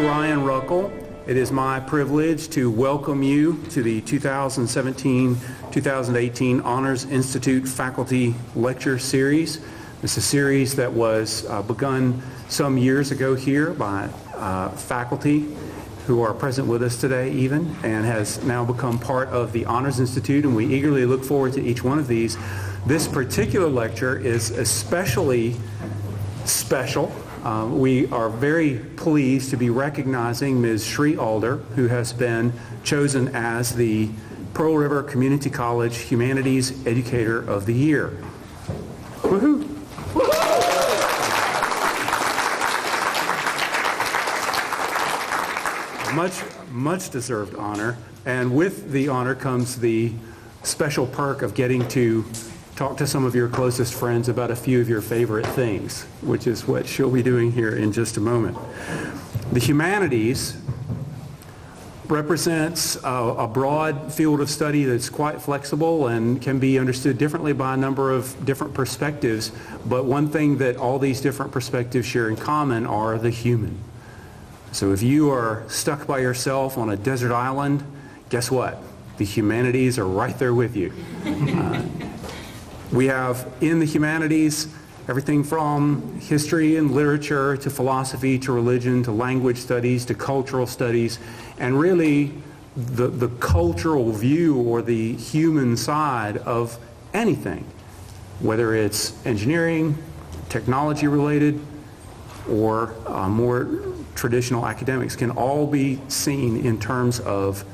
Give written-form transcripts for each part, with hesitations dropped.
Dr. Ryan Ruckel. It is my privilege to welcome you to the 2017-2018 Honors Institute Faculty Lecture Series. This is a series that was begun some years ago here by faculty who are present with us today even, and has now become part of the Honors Institute, and we eagerly look forward to each one of these. This particular lecture is especially special. We are very pleased to be recognizing Ms. Cheri Alder, who has been chosen as the Pearl River Community College Humanities Educator of the Year. Woohoo! Much deserved honor, and with the honor comes the special perk of getting to talk to some of your closest friends about a few of your favorite things, which is what she'll be doing here in just a moment. The humanities represents a broad field of study that's quite flexible and can be understood differently by a number of different perspectives, but one thing that all these different perspectives share in common are the human. So if you are stuck by yourself on a desert island, guess what? The humanities are right there with you. We have in the humanities everything from history and literature to philosophy to religion to language studies to cultural studies, and really the cultural view or the human side of anything, whether it's engineering, technology related, or more traditional academics, can all be seen in terms of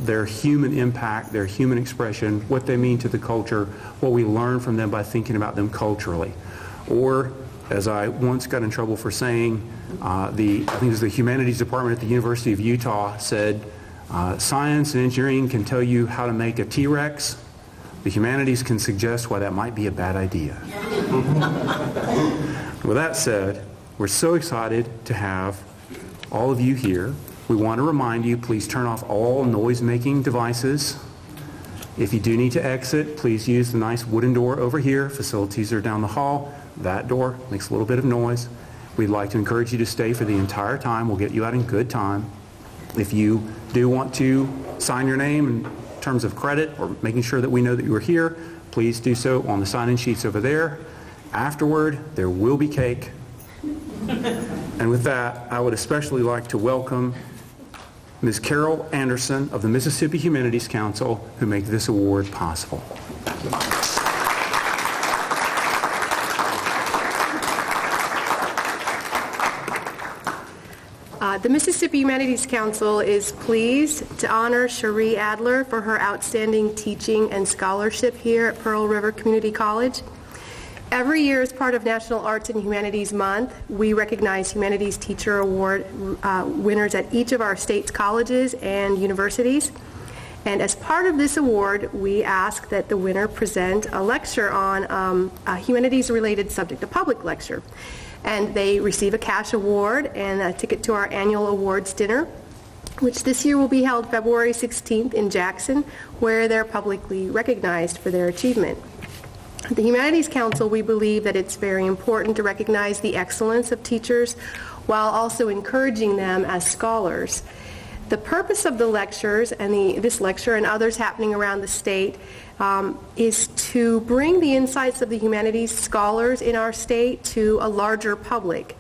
their human impact, their human expression, what they mean to the culture, what we learn from them by thinking about them culturally. Or, as I once got in trouble for saying, I think it was the Humanities Department at the University of Utah said, science and engineering can tell you how to make a T-Rex. The humanities can suggest why that might be a bad idea. With that said, we're so excited to have all of you here. We want to remind you, please turn off all noise-making devices. If you do need to exit, please use the nice wooden door over here. Facilities are down the hall. That door makes a little bit of noise. We'd like to encourage you to stay for the entire time. We'll get you out in good time. If you do want to sign your name in terms of credit or making sure that we know that you are here, please do so on the sign-in sheets over there. Afterward, there will be cake. And with that, I would especially like to welcome Ms. Carol Anderson of the Mississippi Humanities Council, who make this award possible. The Mississippi Humanities Council is pleased to honor Cheri Alder for her outstanding teaching and scholarship here at Pearl River Community College. Every year, as part of National Arts and Humanities Month, we recognize Humanities Teacher Award winners at each of our state's colleges and universities. And as part of this award, we ask that the winner present a lecture on a humanities-related subject, a public lecture. And they receive a cash award and a ticket to our annual awards dinner, which this year will be held February 16th in Jackson, where they're publicly recognized for their achievement. At the Humanities Council, we believe that it's very important to recognize the excellence of teachers while also encouraging them as scholars. The purpose of the lectures, and this lecture and others happening around the state, is to bring the insights of the humanities scholars in our state to a larger public.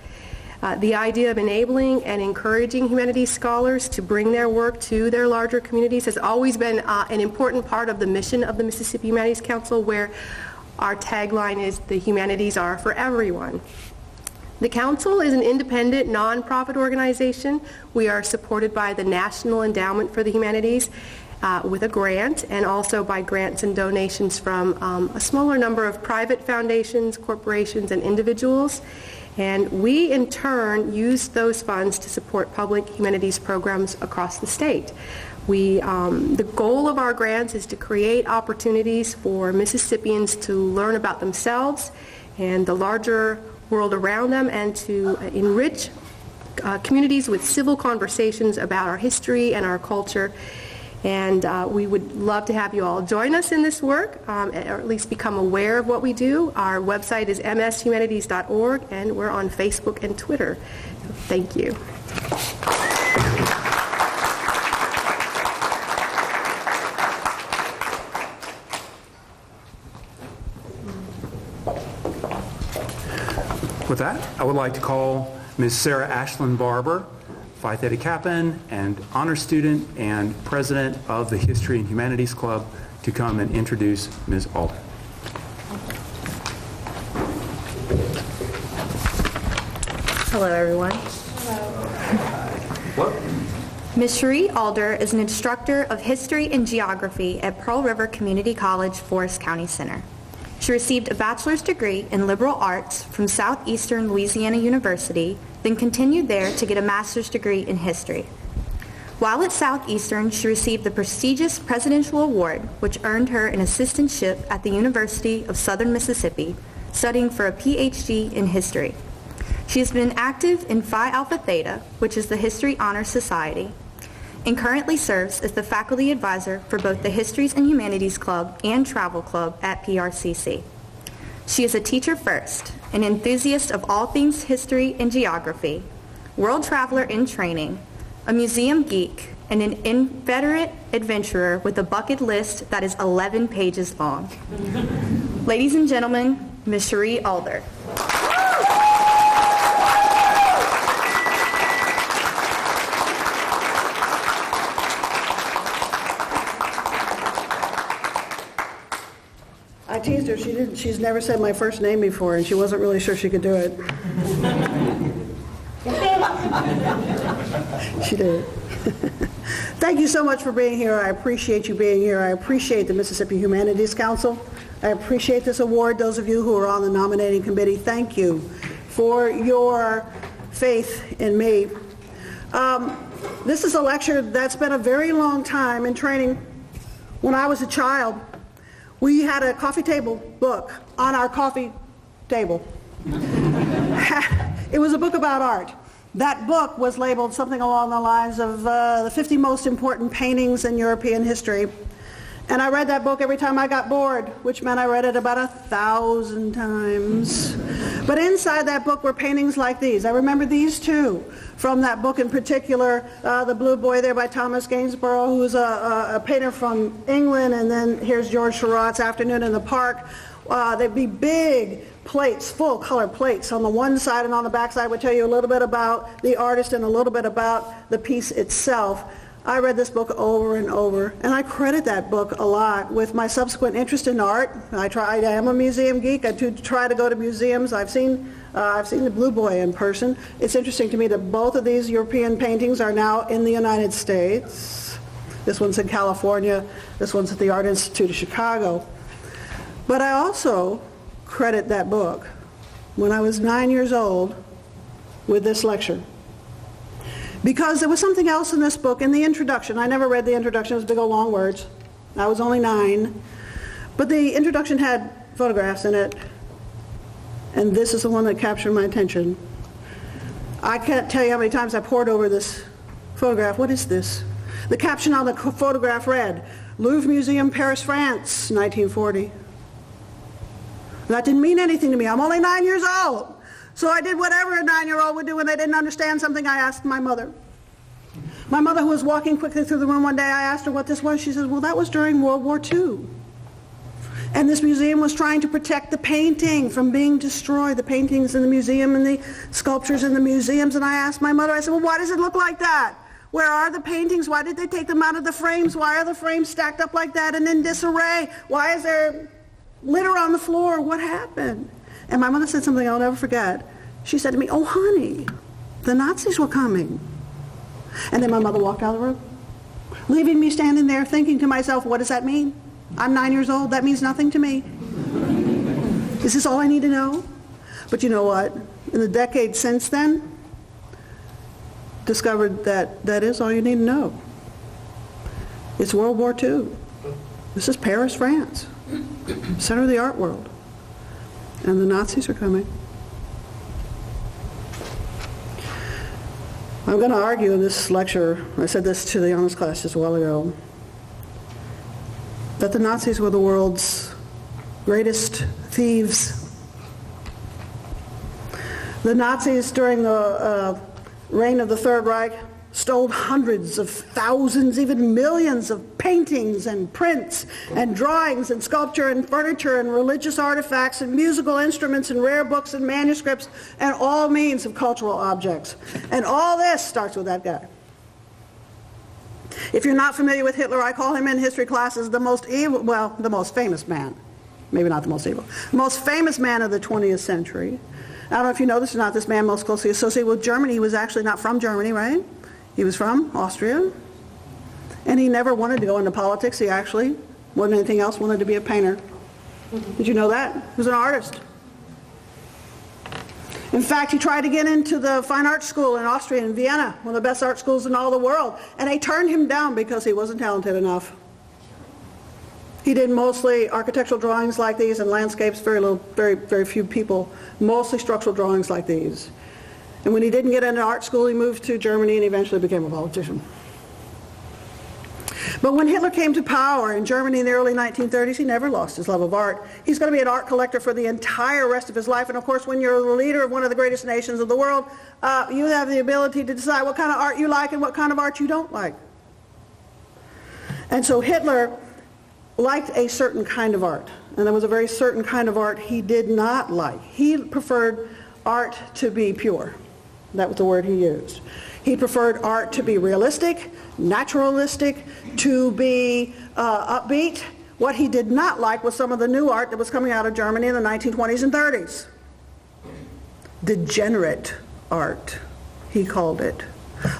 The idea of enabling and encouraging humanities scholars to bring their work to their larger communities has always been an important part of the mission of the Mississippi Humanities Council, where our tagline is, "The humanities are for everyone." The Council is an independent, nonprofit organization. We are supported by the National Endowment for the Humanities with a grant, and also by grants and donations from a smaller number of private foundations, corporations, and individuals. And we, in turn, use those funds to support public humanities programs across the state. The goal of our grants is to create opportunities for Mississippians to learn about themselves and the larger world around them, and to enrich communities with civil conversations about our history and our culture. And we would love to have you all join us in this work, or at least become aware of what we do. Our website is mshumanities.org, and we're on Facebook and Twitter. Thank you. With that, I would like to call Ms. Sarah Ashlyn Barber, Phi Theta Kappan and honor student and president of the History and Humanities Club, to come and introduce Ms. Alder. Hello, everyone. Hello. Ms. Cheri Alder is an instructor of history and geography at Pearl River Community College, Forrest County Center. She received a bachelor's degree in liberal arts from Southeastern Louisiana University, then continued there to get a master's degree in history. While at Southeastern, she received the prestigious Presidential Award, which earned her an assistantship at the University of Southern Mississippi, studying for a PhD in history. She has been active in Phi Alpha Theta, which is the History Honor Society, and currently serves as the faculty advisor for both the Histories and Humanities Club and Travel Club at PRCC. She is a teacher first, an enthusiast of all things history and geography, world traveler in training, a museum geek, and an inveterate adventurer with a bucket list that is 11 pages long. Ladies and gentlemen, Ms. Cheri Alder. I teased her. She's never said my first name before, and she wasn't really sure she could do it. She did. Thank you so much for being here. I appreciate you being here. I appreciate the Mississippi Humanities Council. I appreciate this award. Those of you who are on the nominating committee, thank you for your faith in me. This is a lecture that's been a very long time in training. When I was a child, we had a coffee table book on our coffee table. It was a book about art. That book was labeled something along the lines of the 50 most important paintings in European history. And I read that book every time I got bored, which meant I read it about 1,000 times. But inside that book were paintings like these. I remember these two from that book in particular, The Blue Boy there by Thomas Gainsborough, who's a painter from England, and then here's George Seurat's Afternoon in the Park. There'd be big plates, full color plates on the one side, and on the back side would tell you a little bit about the artist and a little bit about the piece itself. I read this book over and over, and I credit that book a lot with my subsequent interest in art. I am a museum geek. I do try to go to museums. I've seen the Blue Boy in person. It's interesting to me that both of these European paintings are now in the United States. This one's in California. This one's at the Art Institute of Chicago. But I also credit that book when I was 9 years old with this lecture. Because there was something else in this book, in the introduction. I never read the introduction, it was big old long words. I was only 9. But the introduction had photographs in it, and this is the one that captured my attention. I can't tell you how many times I pored over this photograph. What is this? The caption on the photograph read, Louvre Museum, Paris, France, 1940. That didn't mean anything to me. I'm only 9 years old. So I did whatever a 9-year-old would do when they didn't understand something. I asked my mother. My mother, who was walking quickly through the room one day, I asked her what this was. She says, well, that was during World War II. And this museum was trying to protect the painting from being destroyed, the paintings in the museum and the sculptures in the museums. And I asked my mother, I said, well, why does it look like that? Where are the paintings? Why did they take them out of the frames? Why are the frames stacked up like that and in disarray? Why is there litter on the floor? What happened? And my mother said something I'll never forget. She said to me, oh, honey, the Nazis were coming. And then my mother walked out of the room, leaving me standing there thinking to myself, what does that mean? I'm 9 years old. That means nothing to me. Is this all I need to know? But you know what? In the decades since then, discovered that that is all you need to know. It's World War II. This is Paris, France, center of the art world. And the Nazis are coming. I'm going to argue in this lecture, I said this to the honors class just a while ago, that the Nazis were the world's greatest thieves. The Nazis during the reign of the Third Reich stole hundreds of thousands, even millions of paintings and prints and drawings and sculpture and furniture and religious artifacts and musical instruments and rare books and manuscripts and all means of cultural objects. And all this starts with that guy. If you're not familiar with Hitler, I call him in history classes the most evil, well, the most famous man. Maybe not the most evil. The most famous man of the 20th century. I don't know if you know this or not, this man most closely associated with Germany. He was actually not from Germany, right? He was from Austria, and he never wanted to go into politics. He actually, more than anything else, wanted to be a painter. Did you know that? He was an artist. In fact, he tried to get into the fine arts school in Austria, in Vienna, one of the best art schools in all the world, and they turned him down because he wasn't talented enough. He did mostly architectural drawings like these and landscapes, very few people, mostly structural drawings like these. And when he didn't get into art school, he moved to Germany and eventually became a politician. But when Hitler came to power in Germany in the early 1930s, he never lost his love of art. He's going to be an art collector for the entire rest of his life. And of course, when you're the leader of one of the greatest nations of the world, you have the ability to decide what kind of art you like and what kind of art you don't like. And so Hitler liked a certain kind of art. And there was a very certain kind of art he did not like. He preferred art to be pure. That was the word he used. He preferred art to be realistic, naturalistic, to be upbeat. What he did not like was some of the new art that was coming out of Germany in the 1920s and 30s. Degenerate art, he called it.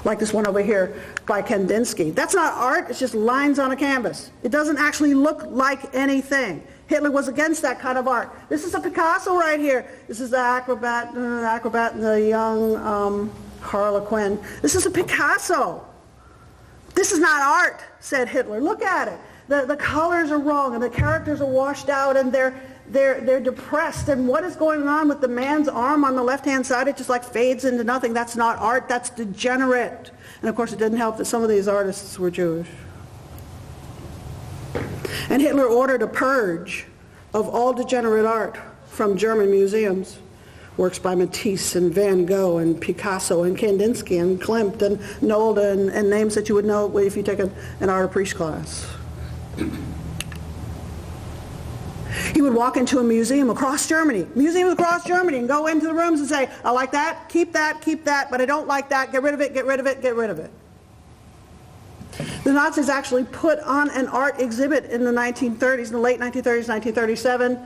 Like this one over here by Kandinsky. That's not art, it's just lines on a canvas. It doesn't actually look like anything. Hitler was against that kind of art. This is a Picasso right here. This is the acrobat and the young Harlequin. This is a Picasso. This is not art, said Hitler. Look at it. The colors are wrong and the characters are washed out and they're depressed. And what is going on with the man's arm on the left-hand side? It just like fades into nothing. That's not art. That's degenerate. And of course, it didn't help that some of these artists were Jewish. And Hitler ordered a purge of all degenerate art from German museums. Works by Matisse and Van Gogh and Picasso and Kandinsky and Klimt and Nolde and names that you would know if you take an art appreciation class. He would walk into a museum across Germany, and go into the rooms and say, I like that, keep that, but I don't like that, get rid of it, get rid of it, get rid of it. The Nazis actually put on an art exhibit in the 1930s, in the late 1930s, 1937,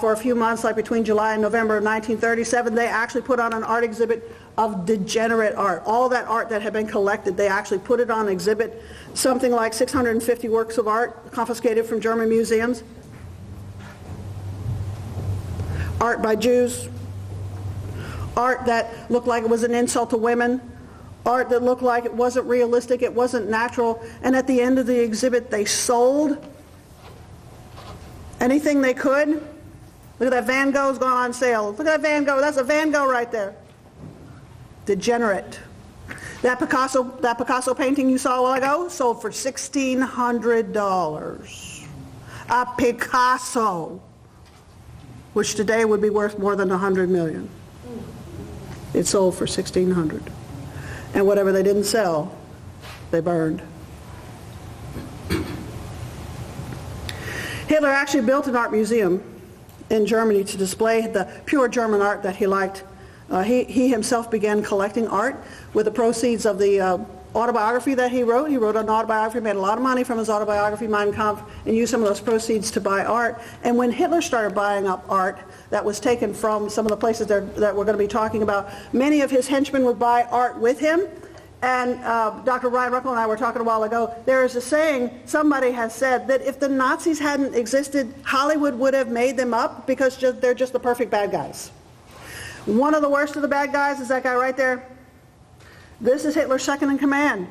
for a few months, like between July and November of 1937, they actually put on an art exhibit of degenerate art. All that art that had been collected, they actually put it on exhibit, something like 650 works of art confiscated from German museums. Art by Jews, art that looked like it was an insult to women, art that looked like it wasn't realistic, it wasn't natural, and at the end of the exhibit they sold anything they could. Look at that Van Gogh's gone on sale. Look at that Van Gogh, that's a Van Gogh right there. Degenerate. That Picasso painting you saw a while ago sold for $1,600. A Picasso, which today would be worth more than $100 million. It sold for $1,600. And whatever they didn't sell, they burned. Hitler actually built an art museum in Germany to display the pure German art that he liked. He himself began collecting art with the proceeds of the autobiography that he wrote. He wrote an autobiography, made a lot of money from his autobiography, Mein Kampf, and used some of those proceeds to buy art. And when Hitler started buying up art that was taken from some of the places that we're going to be talking about, many of his henchmen would buy art with him. And Dr. Ryan Ruckel and I were talking a while ago, there is a saying, somebody has said, that if the Nazis hadn't existed, Hollywood would have made them up because they're just the perfect bad guys. One of the worst of the bad guys is that guy right there. This is Hitler's second in command.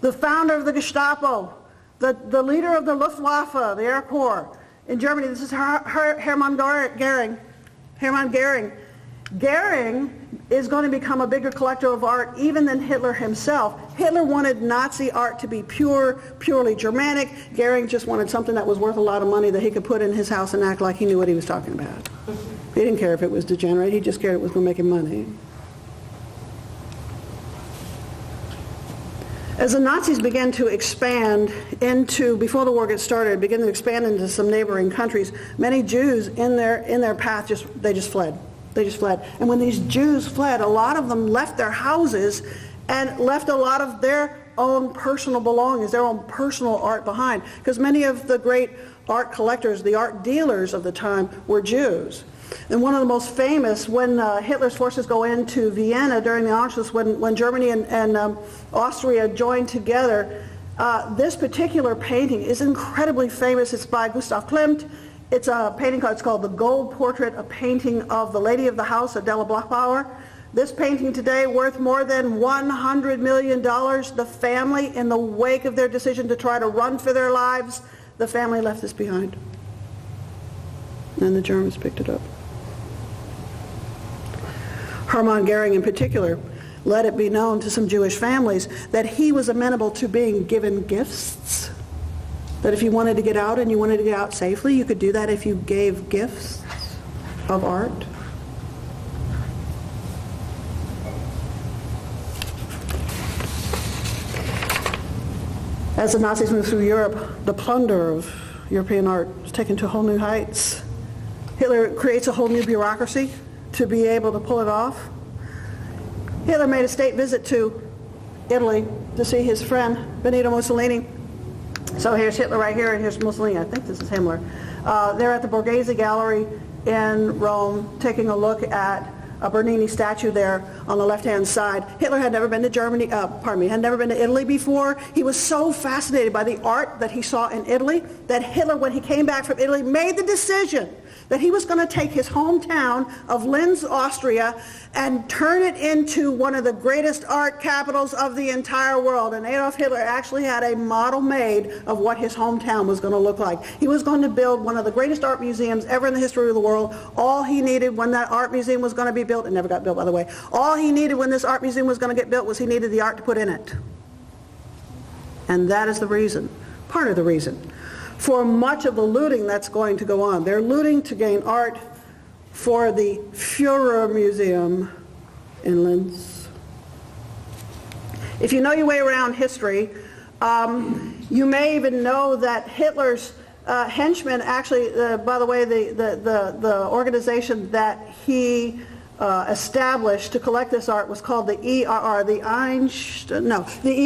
The founder of the Gestapo, the leader of the Luftwaffe, the Air Corps in Germany. This is Hermann Göring. Hermann Göring. Göring is going to become a bigger collector of art even than Hitler himself. Hitler wanted Nazi art to be purely Germanic. Göring just wanted something that was worth a lot of money that he could put in his house and act like he knew what he was talking about. He didn't care if it was degenerate, he just cared it was going to make him money. As the Nazis began to expand into, before the war got started, began to expand into some neighboring countries, many Jews in their path just fled. They just fled. And when these Jews fled, a lot of them left their houses and left a lot of their own personal belongings, their own personal art behind. Because many of the great art collectors, the art dealers of the time, were Jews. And one of the most famous, when Hitler's forces go into Vienna during the Anschluss, when Germany and Austria joined together, this particular painting is incredibly famous. It's by Gustav Klimt. It's a painting it's called The Gold Portrait, a painting of the Lady of the House, Adela Bloch-Bauer. This painting today worth more than $100 million. The family, in the wake of their decision to try to run for their lives, the family left this behind. And the Germans picked it up. Hermann Goering in particular let it be known to some Jewish families that he was amenable to being given gifts. That if you wanted to get out and you wanted to get out safely, you could do that if you gave gifts of art. As the Nazis moved through Europe, the plunder of European art was taken to whole new heights. Hitler creates a whole new bureaucracy to be able to pull it off. Hitler made a state visit to Italy to see his friend Benito Mussolini. So here's Hitler right here, and here's Mussolini. I think this is Himmler. They're at the Borghese Gallery in Rome, taking a look at a Bernini statue there on the left-hand side. Hitler had never been to had never been to Italy before. He was so fascinated by the art that he saw in Italy that Hitler, when he came back from Italy, made the decision that he was going to take his hometown of Linz, Austria, and turn it into one of the greatest art capitals of the entire world. And Adolf Hitler actually had a model made of what his hometown was going to look like. He was going to build one of the greatest art museums ever in the history of the world. All he needed when that art museum was going to be built, it never got built, by the way, all he needed when this art museum was going to get built was he needed the art to put in it. And that is the reason, part of the reason, for much of the looting that's going to go on. They're looting to gain art for the Führer Museum in Linz. If you know your way around history, you may even know that Hitler's henchmen actually, by the way, the organization that he established to collect this art was called the ERR, the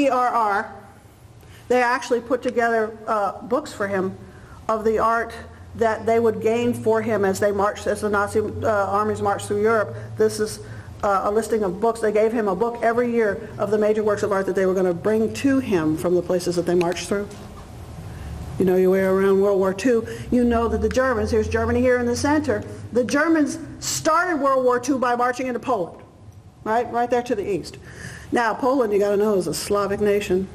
ERR. They actually put together books for him of the art that they would gain for him as they marched, as the Nazi armies marched through Europe. This is a listing of books. They gave him a book every year of the major works of art that they were going to bring to him from the places that they marched through. You know your way around World War II. You know that the Germans, here's Germany here in the center, the Germans started World War II by marching into Poland, right there to the east. Now, Poland, you got to know, is a Slavic nation.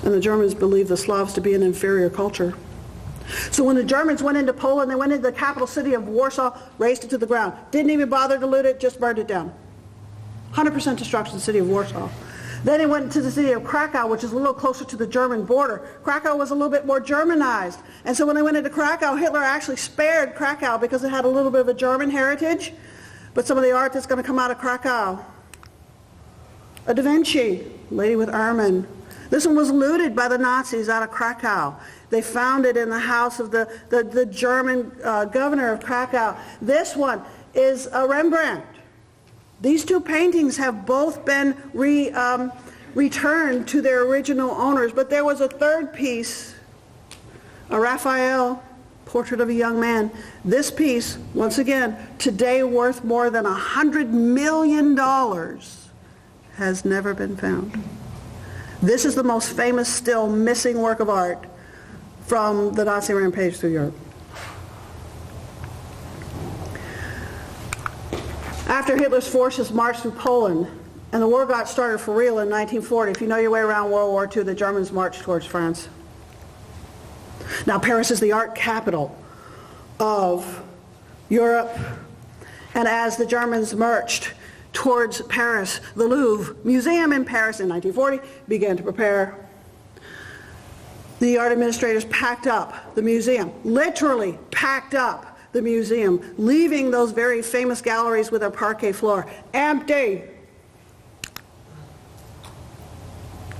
And the Germans believed the Slavs to be an inferior culture. So when the Germans went into Poland, they went into the capital city of Warsaw, razed it to the ground. Didn't even bother to loot it, just burned it down. 100% destruction of the city of Warsaw. Then he went to the city of Krakow, which is a little closer to the German border. Krakow was a little bit more Germanized. And so when they went into Krakow, Hitler actually spared Krakow because it had a little bit of a German heritage. But some of the art that's going to come out of Krakow. A Da Vinci, lady with ermine. This one was looted by the Nazis out of Krakow. They found it in the house of the German governor of Krakow. This one is a Rembrandt. These two paintings have both been returned to their original owners, but there was a third piece, a Raphael, portrait of a young man. This piece, once again, today worth more than $100 million, has never been found. This is the most famous still missing work of art from the Nazi rampage through Europe. After Hitler's forces marched through Poland and the war got started for real in 1940, if you know your way around World War II, the Germans marched towards France. Now Paris is the art capital of Europe, and as the Germans marched towards Paris, the Louvre Museum in Paris in 1940 began to prepare. The art administrators packed up the museum, literally packed up the museum, leaving those very famous galleries with their parquet floor empty.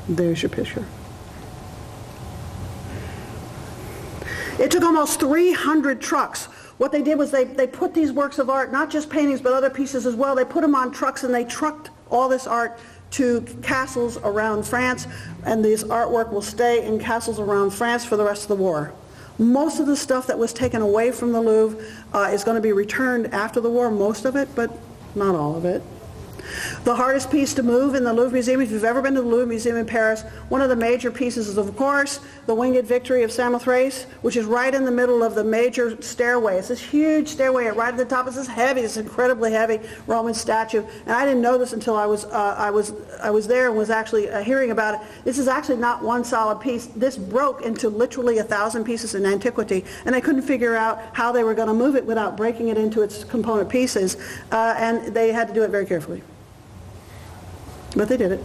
There's your picture. It took almost 300 trucks. What they did was they put these works of art, not just paintings, but other pieces as well, they put them on trucks and they trucked all this art to castles around France, and this artwork will stay in castles around France for the rest of the war. Most of the stuff that was taken away from the Louvre is going to be returned after the war, most of it, but not all of it. The hardest piece to move in the Louvre Museum, if you've ever been to the Louvre Museum in Paris, one of the major pieces is, of course, the Winged Victory of Samothrace, which is right in the middle of the major stairway. It's this huge stairway right at the top. It's this heavy, this incredibly heavy Roman statue. And I didn't know this until I was there and was actually hearing about it. This is actually not one solid piece. This broke into literally 1,000 pieces in antiquity, and they couldn't figure out how they were going to move it without breaking it into its component pieces, and they had to do it very carefully. But they did it.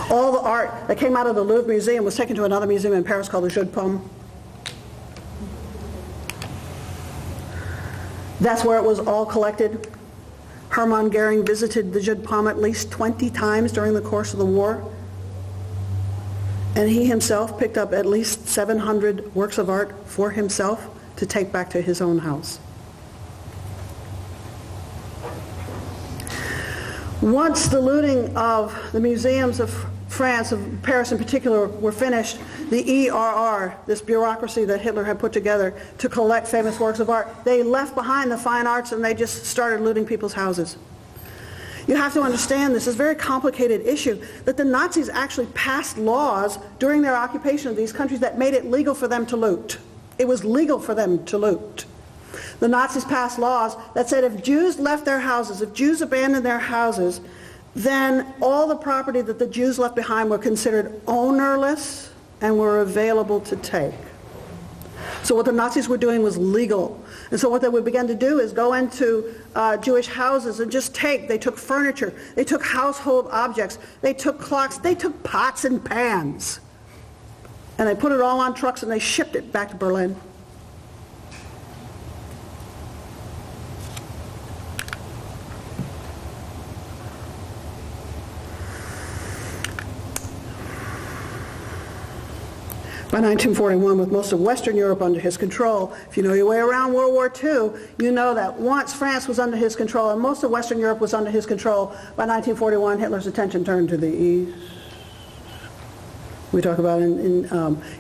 All the art that came out of the Louvre Museum was taken to another museum in Paris called the Jeu de Paume. That's where it was all collected. Hermann Goering visited the Jeu de Paume at least 20 times during the course of the war. And he himself picked up at least 700 works of art for himself to take back to his own house. Once the looting of the museums of France, of Paris in particular, were finished, the ERR, this bureaucracy that Hitler had put together to collect famous works of art, they left behind the fine arts and they just started looting people's houses. You have to understand this is a very complicated issue, that the Nazis actually passed laws during their occupation of these countries that made it legal for them to loot. It was legal for them to loot. The Nazis passed laws that said if Jews left their houses, if Jews abandoned their houses, then all the property that the Jews left behind were considered ownerless and were available to take. So what the Nazis were doing was legal. And so what they would begin to do is go into Jewish houses and just they took furniture, they took household objects, they took clocks, they took pots and pans. And they put it all on trucks and they shipped it back to Berlin. By 1941, with most of Western Europe under his control, if you know your way around World War II, you know that once France was under his control and most of Western Europe was under his control, by 1941 Hitler's attention turned to the east. We talk about in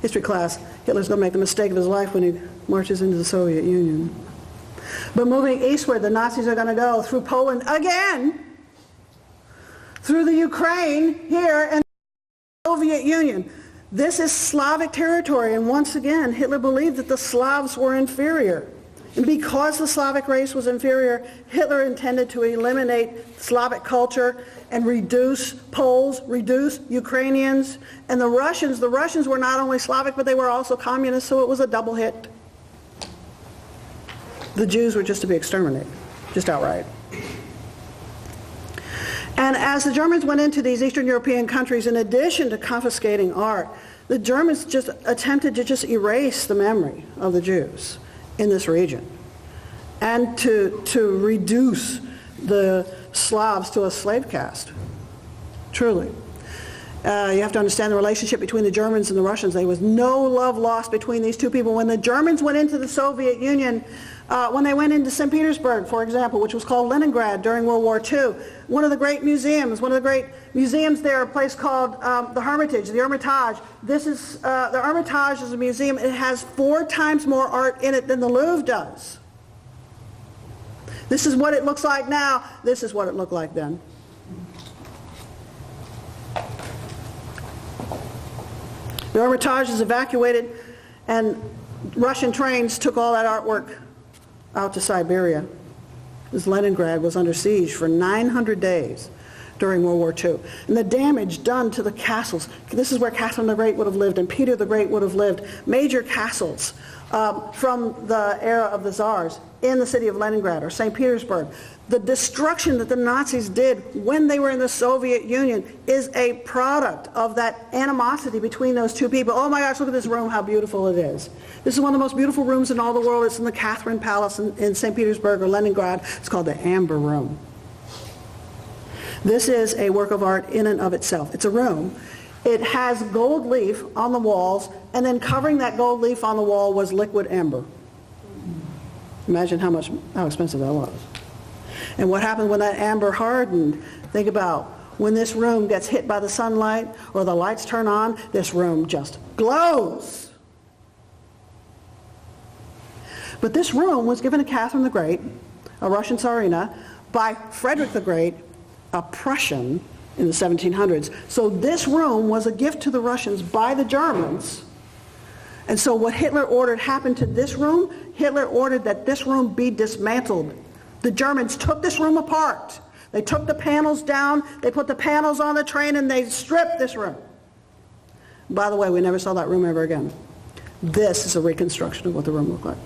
history class, Hitler's going to make the mistake of his life when he marches into the Soviet Union. But moving eastward, the Nazis are going to go through Poland again, through the Ukraine here, and the Soviet Union. This is Slavic territory, and once again, Hitler believed that the Slavs were inferior. And because the Slavic race was inferior, Hitler intended to eliminate Slavic culture and reduce Poles, reduce Ukrainians, and the Russians. The Russians were not only Slavic, but they were also communists, so it was a double hit. The Jews were just to be exterminated, just outright. And as the Germans went into these Eastern European countries, in addition to confiscating art, the Germans just attempted to just erase the memory of the Jews in this region and to reduce the Slavs to a slave caste, truly. You have to understand the relationship between the Germans and the Russians. There was no love lost between these two people. When the Germans went into the Soviet Union, when they went into St. Petersburg, for example, which was called Leningrad during World War II, one of the great museums there, a place called the Hermitage, the Hermitage. The Hermitage is a museum. It has 4 times more art in it than the Louvre does. This is what it looks like now. This is what it looked like then. The Hermitage is evacuated, and Russian trains took all that artwork out to Siberia. This Leningrad was under siege for 900 days during World War II. And the damage done to the castles, this is where Catherine the Great would have lived and Peter the Great would have lived, major castles from the era of the Tsars in the city of Leningrad or St. Petersburg. The destruction that the Nazis did when they were in the Soviet Union is a product of that animosity between those two people. Oh my gosh, look at this room, how beautiful it is. This is one of the most beautiful rooms in all the world. It's in the Catherine Palace in St. Petersburg or Leningrad. It's called the Amber Room. This is a work of art in and of itself. It's a room. It has gold leaf on the walls, and then covering that gold leaf on the wall was liquid amber. Imagine how expensive that was. And what happened when that amber hardened? Think about when this room gets hit by the sunlight or the lights turn on, this room just glows. But this room was given to Catherine the Great, a Russian Tsarina, by Frederick the Great, a Prussian, in the 1700s. So this room was a gift to the Russians by the Germans. And so what Hitler ordered happened to this room. Hitler ordered that this room be dismantled. The Germans took this room apart. They took the panels down, they put the panels on the train, and they stripped this room. By the way, we never saw that room ever again. This is a reconstruction of what the room looked like.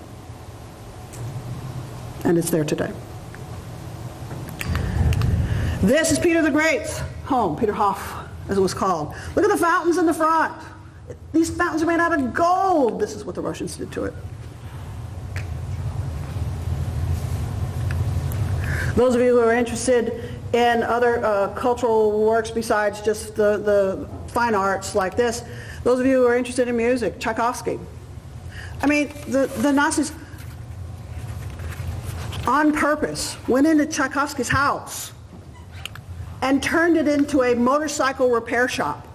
And it's there today. This is Peter the Great's home, Peter Hof, as it was called. Look at the fountains in the front. These fountains are made out of gold. This is what the Russians did to it. Those of you who are interested in other cultural works besides just the fine arts like this, those of you who are interested in music, Tchaikovsky. I mean, the Nazis, on purpose, went into Tchaikovsky's house and turned it into a motorcycle repair shop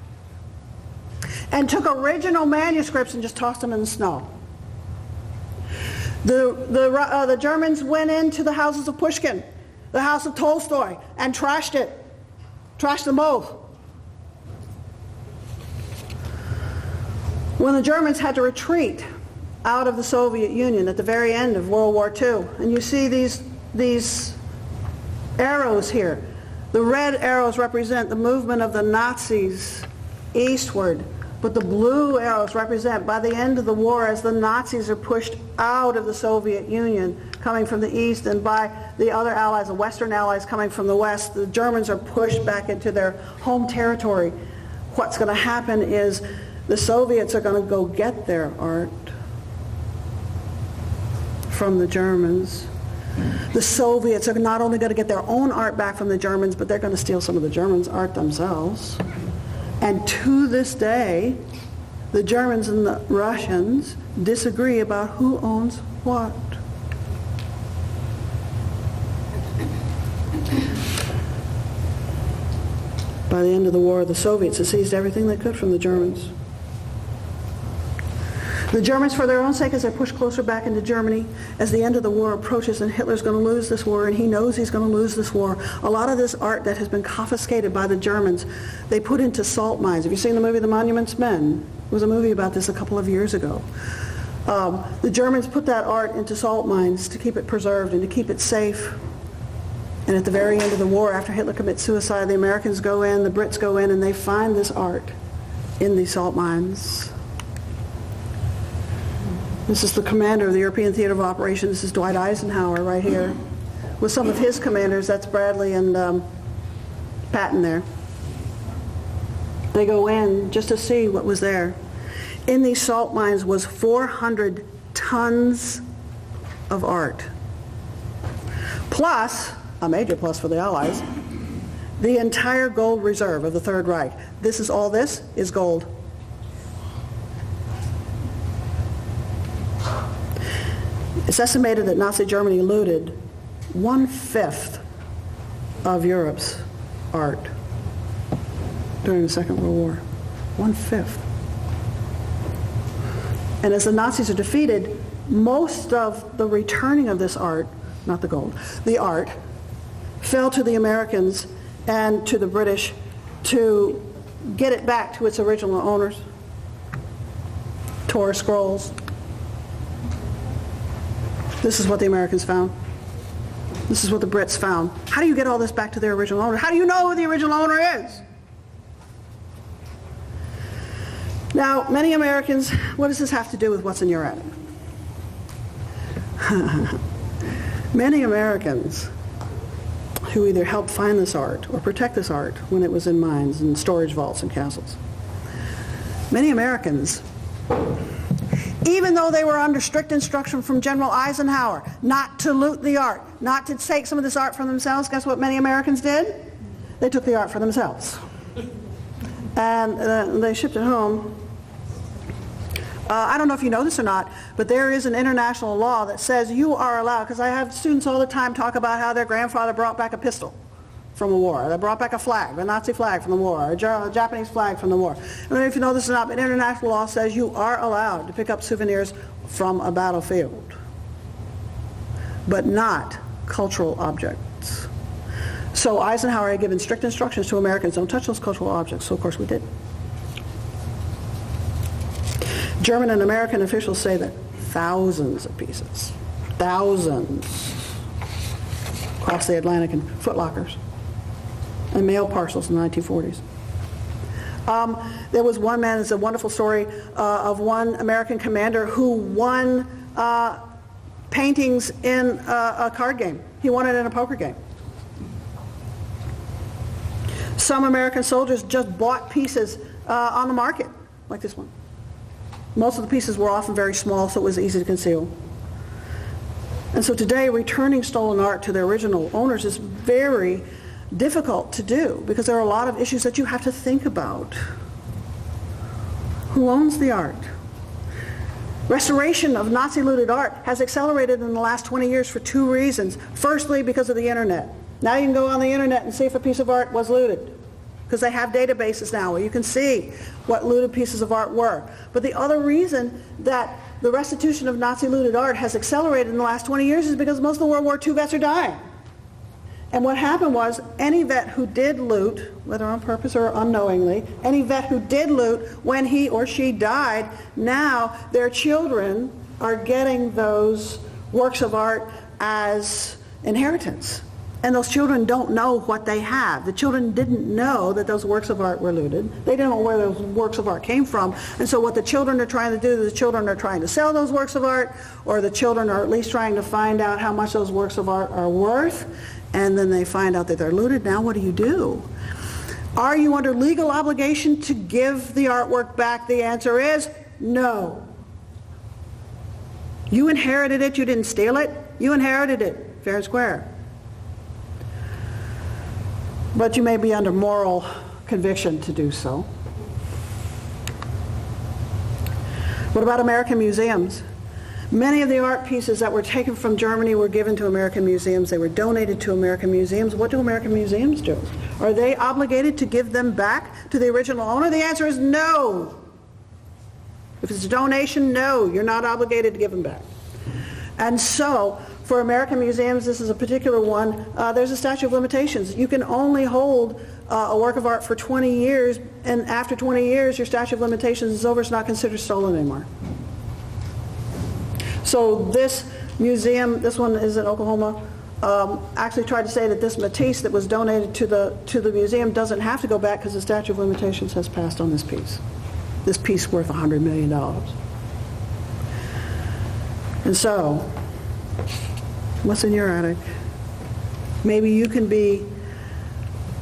and took original manuscripts and just tossed them in the snow. The Germans went into the houses of Pushkin, the house of Tolstoy, and trashed them both. When the Germans had to retreat out of the Soviet Union at the very end of World War II, and you see these arrows here. The red arrows represent the movement of the Nazis eastward, but the blue arrows represent by the end of the war as the Nazis are pushed out of the Soviet Union coming from the east, and by the other allies, the Western allies coming from the west, the Germans are pushed back into their home territory. What's going to happen is the Soviets are going to go get their art from the Germans. The Soviets are not only going to get their own art back from the Germans, but they're going to steal some of the Germans' art themselves. And to this day, the Germans and the Russians disagree about who owns what. By the end of the war, the Soviets had seized everything they could from the Germans. The Germans, for their own sake, as they're pushed closer back into Germany, as the end of the war approaches and Hitler's going to lose this war, and he knows he's going to lose this war, a lot of this art that has been confiscated by the Germans, they put into salt mines. Have you seen the movie The Monuments Men? There was a movie about this a couple of years ago. The Germans put that art into salt mines to keep it preserved and to keep it safe. And at the very end of the war, after Hitler commits suicide, the Americans go in, the Brits go in, and they find this art in these salt mines. This is the commander of the European Theater of Operations. This is Dwight Eisenhower right here with some of his commanders. That's Bradley and Patton there. They go in just to see what was there. In these salt mines was 400 tons of art. Plus, a major plus for the Allies, the entire gold reserve of the Third Reich. This is gold. It's estimated that Nazi Germany looted 1/5 of Europe's art during the Second World War. 1/5. And as the Nazis are defeated, most of the returning of this art, not the gold, the art, fell to the Americans and to the British to get it back to its original owners. Torah Scrolls. This is what the Americans found. This is what the Brits found. How do you get all this back to their original owner? How do you know who the original owner is? Now, many Americans, what does this have to do with what's in your attic? Many Americans who either helped find this art or protect this art when it was in mines and storage vaults and castles. Many Americans, even though they were under strict instruction from General Eisenhower not to loot the art, not to take some of this art for themselves, guess what many Americans did? they took the art for themselves. And they shipped it home. I don't know if you know this or not, but there is an international law that says you are allowed, because I have students all the time talk about how their grandfather brought back a pistol from a war. They brought back a flag, a Nazi flag from the war, a Japanese flag from the war. I don't know if you know this or not, but international law says you are allowed to pick up souvenirs from a battlefield, but not cultural objects. So Eisenhower had given strict instructions to Americans, don't touch those cultural objects, so of course we did. German and American officials say that thousands of pieces, thousands, crossed the Atlantic in footlockers and mail parcels in the 1940s. There was one man, it's a wonderful story of one American commander who won paintings in a card game. He won it in a poker game. Some American soldiers just bought pieces on the market, like this one. Most of the pieces were often very small, so it was easy to conceal. And so today, returning stolen art to their original owners is very difficult to do because there are a lot of issues that you have to think about. Who owns the art? Restoration of Nazi-looted art has accelerated in the last 20 years for two reasons. Firstly, because of the internet. Now you can go on the internet and see if a piece of art was looted, because they have databases now where you can see what looted pieces of art were. But the other reason that the restitution of Nazi-looted art has accelerated in the last 20 years is because most of the World War II vets are dying. And what happened was, any vet who did loot, whether on purpose or unknowingly, any vet who did loot when he or she died, now their children are getting those works of art as inheritance. And those children don't know what they have. The children didn't know that those works of art were looted. They didn't know where those works of art came from. And so what the children are trying to do, the children are trying to sell those works of art, or the children are at least trying to find out how much those works of art are worth, and then they find out that they're looted. Now what do? Are you under legal obligation to give the artwork back? The answer is no. You inherited it, you didn't steal it. You inherited it, fair and square. But you may be under moral conviction to do so. What about American museums? Many of the art pieces that were taken from Germany were given to American museums. They were donated to American museums. What do American museums do? Are they obligated to give them back to the original owner? The answer is no. If it's a donation, no, you're not obligated to give them back. And so, for American museums, this is a particular one, there's a statute of limitations. You can only hold a work of art for 20 years, and after 20 years, your statute of limitations is over. It's not considered stolen anymore. So this museum, this one is in Oklahoma, actually tried to say that this Matisse that was donated to the museum doesn't have to go back because the statute of limitations has passed on this piece. This piece worth $100 million. And so, what's in your attic? Maybe you can be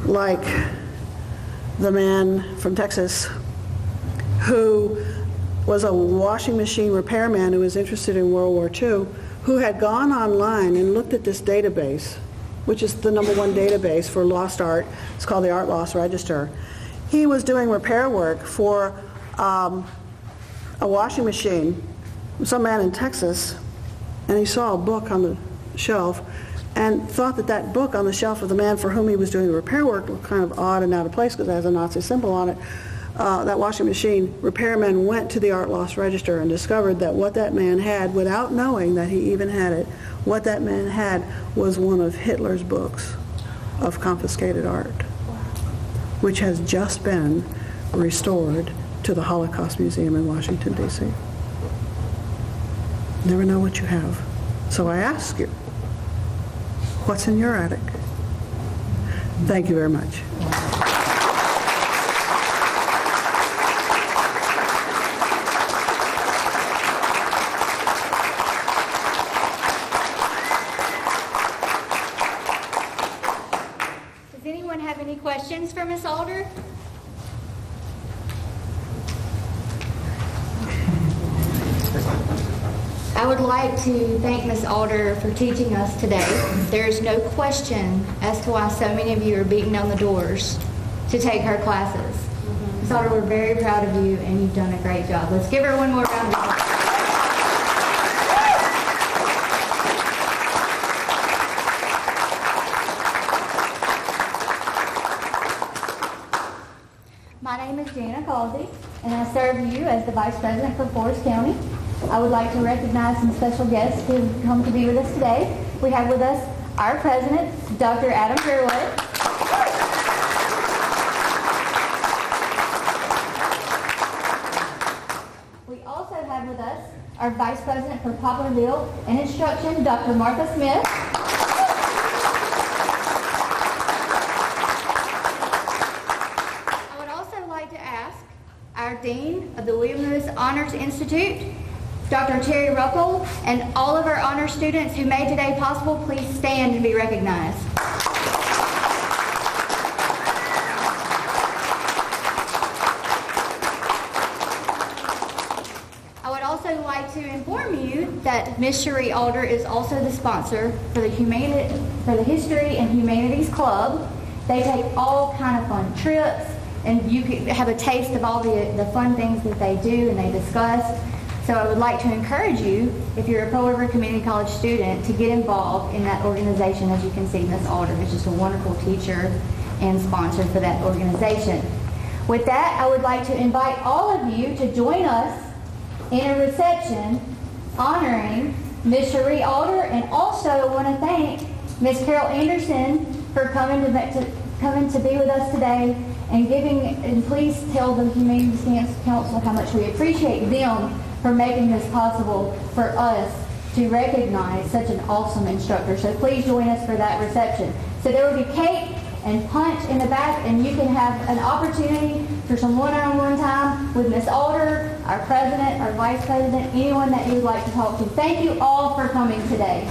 like the man from Texas who was a washing machine repairman who was interested in World War II, who had gone online and looked at this database, which is the #1 database for lost art. It's called the Art Loss Register. He was doing repair work for a washing machine, some man in Texas, and he saw a book on the shelf and thought that that book on the shelf of the man for whom he was doing the repair work looked kind of odd and out of place because it has a Nazi symbol on it. That washing machine repairman went to the Art Loss Register and discovered that what that man had, without knowing that he even had it, what that man had was one of Hitler's books of confiscated art, which has just been restored to the Holocaust Museum in Washington, D.C. Never know what you have. So I ask you, what's in your attic? Thank you very much. Does anyone have any questions for Ms. Alder? I would like to thank Ms. Alder for teaching us today. There is no question as to why so many of you are beating down the doors to take her classes. Ms. Alder, we're very proud of you, and you've done a great job. Let's give her one more round of applause. My name is Cheri, and I serve you as the Vice President for Forrest County. I would like to recognize some special guests who have come to be with us today. We have with us our President, Dr. Adam Gerwood. We also have with us our Vice President for Poplarville and Instruction, Dr. Martha Smith. I would also like to ask our Dean of the William Lewis Honors Institute, Dr. Cheri Alder, and all of our honor students who made today possible, please stand and be recognized. I would also like to inform you that Ms. Cheri Alder is also the sponsor for the History and Humanities Club. They take all kind of fun trips, and you can have a taste of all the fun things that they do and they discuss. So I would like to encourage you, if you're a Pearl River Community College student, to get involved in that organization. As you can see, Ms. Alder is just a wonderful teacher and sponsor for that organization. With that, I would like to invite all of you to join us in a reception honoring Ms. Cheri Alder, and also I want to thank Ms. Carol Anderson for coming to be with us today and please tell the Humanities Council how much we appreciate them for making this possible for us to recognize such an awesome instructor. So please join us for that reception. So there will be cake and punch in the back, and you can have an opportunity for some one-on-one time with Ms. Alder, our president, our vice president, anyone that you would like to talk to. Thank you all for coming today.